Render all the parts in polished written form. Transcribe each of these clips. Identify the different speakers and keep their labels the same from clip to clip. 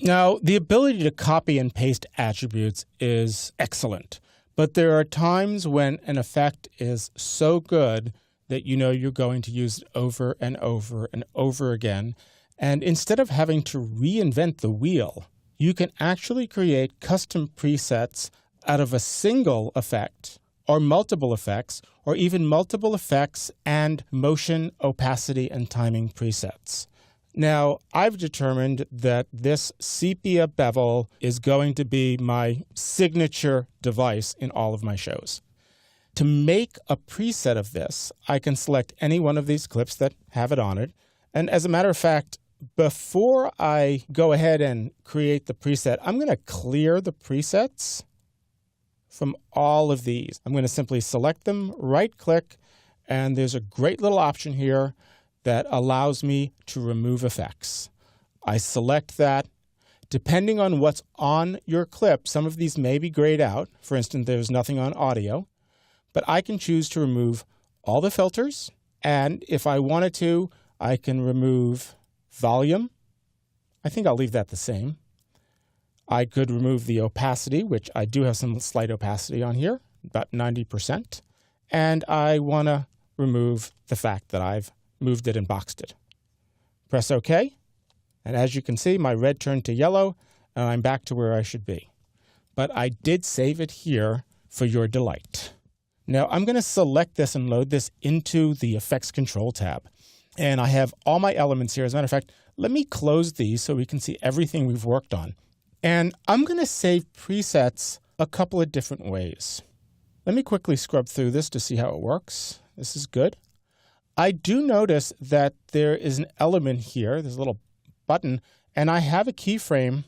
Speaker 1: Now, the ability to copy and paste attributes is excellent, but there are times when an effect is so good that you know you're going to use it over and over and over again. And instead of having to reinvent the wheel, you can actually create custom presets out of a single effect or multiple effects, or even multiple effects and motion, opacity, and timing presets. Now, I've determined that this sepia bevel is going to be my signature device in all of my shows. To make a preset of this, I can select any one of these clips that have it on it. And as a matter of fact, before I go ahead and create the preset, I'm going to clear the presets from all of these. I'm going to simply select them, right-click, and there's a great little option here that allows me to remove effects. I select that. Depending on what's on your clip, some of these may be grayed out. For instance, there's nothing on audio. But I can choose to remove all the filters, and if I wanted to, I can remove volume. I think I'll leave that the same. I could remove the opacity, which I do have some slight opacity on here, about 90%. And I want to remove the fact that I've moved it and boxed it. Press OK. And as you can see, my red turned to yellow, and I'm back to where I should be. But I did save it here for your delight. Now I'm going to select this and load this into the Effects Control tab. And I have all my elements here. As a matter of fact, let me close these so we can see everything we've worked on. And I'm going to save presets a couple of different ways. Let me quickly scrub through this to see how it works. This is good. I do notice that there is an element here. There's a little button, and I have a keyframe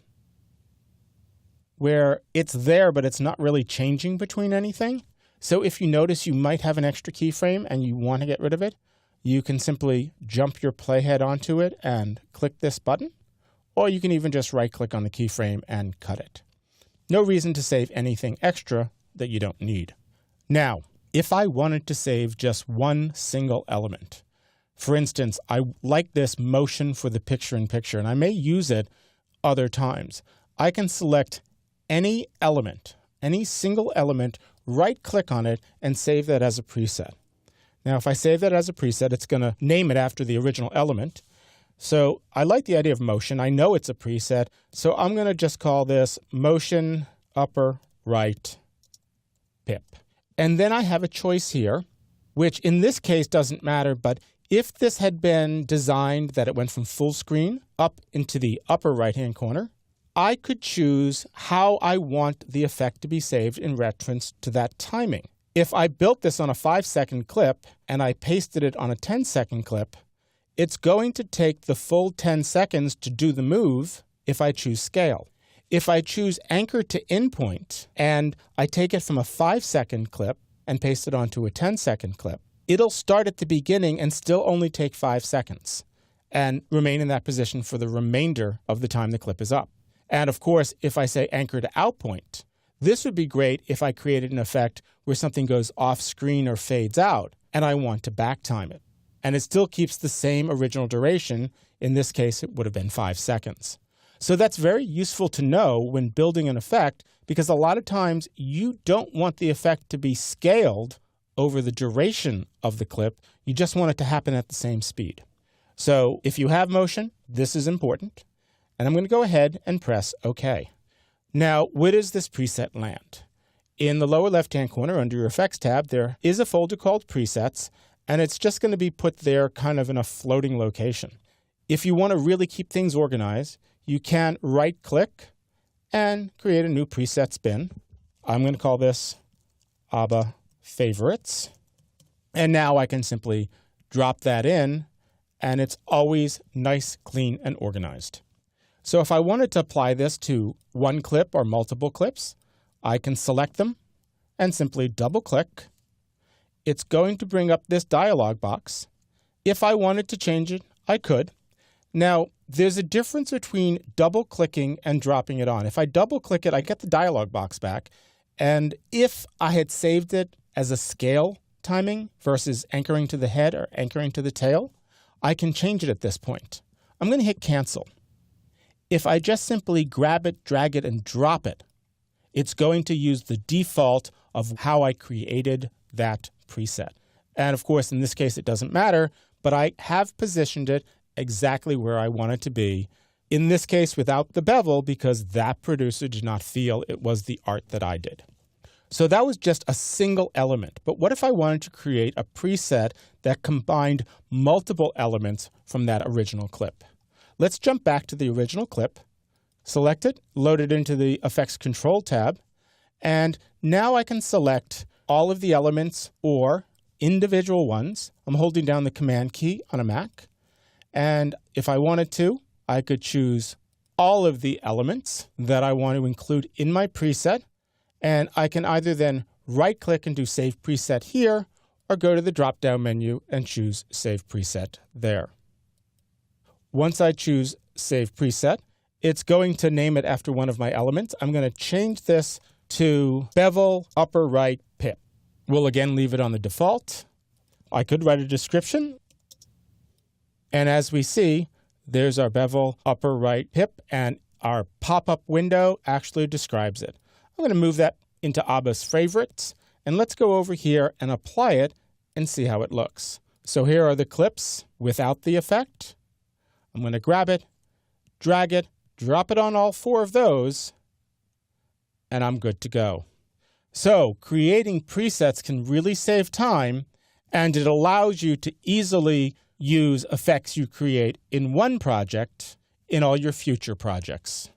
Speaker 1: where it's there, but it's not really changing between anything. So if you notice you might have an extra keyframe and you want to get rid of it, you can simply jump your playhead onto it and click this button, or you can even just right-click on the keyframe and cut it. No reason to save anything extra that you don't need. Now, if I wanted to save just one single element, for instance, I like this motion for the picture-in-picture, and I may use it other times. I can select any element, any single element, right-click on it, and save that as a preset. Now, if I save that as a preset, it's going to name it after the original element. So I like the idea of motion. I know it's a preset, so I'm going to just call this motion upper right pip. And then I have a choice here, which in this case doesn't matter, but if this had been designed that it went from full screen up into the upper right-hand corner, I could choose how I want the effect to be saved in reference to that timing. If I built this on a 5-second clip and I pasted it on a 10-second clip, it's going to take the full 10 seconds to do the move if I choose scale. If I choose anchor to endpoint and I take it from a 5-second clip and paste it onto a 10-second clip, it'll start at the beginning and still only take 5 seconds and remain in that position for the remainder of the time the clip is up. And of course, if I say anchor to outpoint, this would be great if I created an effect where something goes off screen or fades out and I want to back time it. And it still keeps the same original duration. In this case, it would have been 5 seconds. So that's very useful to know when building an effect, because a lot of times you don't want the effect to be scaled over the duration of the clip. You just want it to happen at the same speed. So if you have motion, this is important. And I'm going to go ahead and press OK. Now, where does this preset land? In the lower left-hand corner under your Effects tab, there is a folder called Presets, and it's just going to be put there kind of in a floating location. If you want to really keep things organized, you can right-click and create a new presets bin. I'm going to call this ABBA Favorites. And now I can simply drop that in, and it's always nice, clean, and organized. So if I wanted to apply this to one clip or multiple clips, I can select them and simply double-click. It's going to bring up this dialog box. If I wanted to change it, I could. Now, there's a difference between double-clicking and dropping it on. If I double-click it, I get the dialog box back. And if I had saved it as a scale timing versus anchoring to the head or anchoring to the tail, I can change it at this point. I'm going to hit Cancel. if I just simply grab it, drag it, and drop it, it's going to use the default of how I created that preset. And of course, in this case, it doesn't matter, but I have positioned it exactly where I want it to be. In this case, without the bevel, because that producer did not feel it was the art that I did. So that was just a single element. But what if I wanted to create a preset that combined multiple elements from that original clip? Let's jump back to the original clip, select it, load it into the Effects Control tab, and now I can select all of the elements or individual ones. I'm holding down the Command key on a Mac, and if I wanted to, I could choose all of the elements that I want to include in my preset, and I can either then right-click and do Save Preset here, or go to the drop-down menu and choose Save Preset there. Once I choose Save Preset, it's going to name it after one of my elements. I'm going to change this to Bevel Upper Right Pip. We'll again leave it on the default. I could write a description. And as we see, there's our Bevel Upper Right Pip, and our pop-up window actually describes it. I'm going to move that into Abba's Favorites, and let's go over here and apply it and see how it looks. So here are the clips without the effect. I'm going to grab it, drag it, drop it on all four of those, and I'm good to go. So creating presets can really save time, and it allows you to easily use effects you create in one project in all your future projects.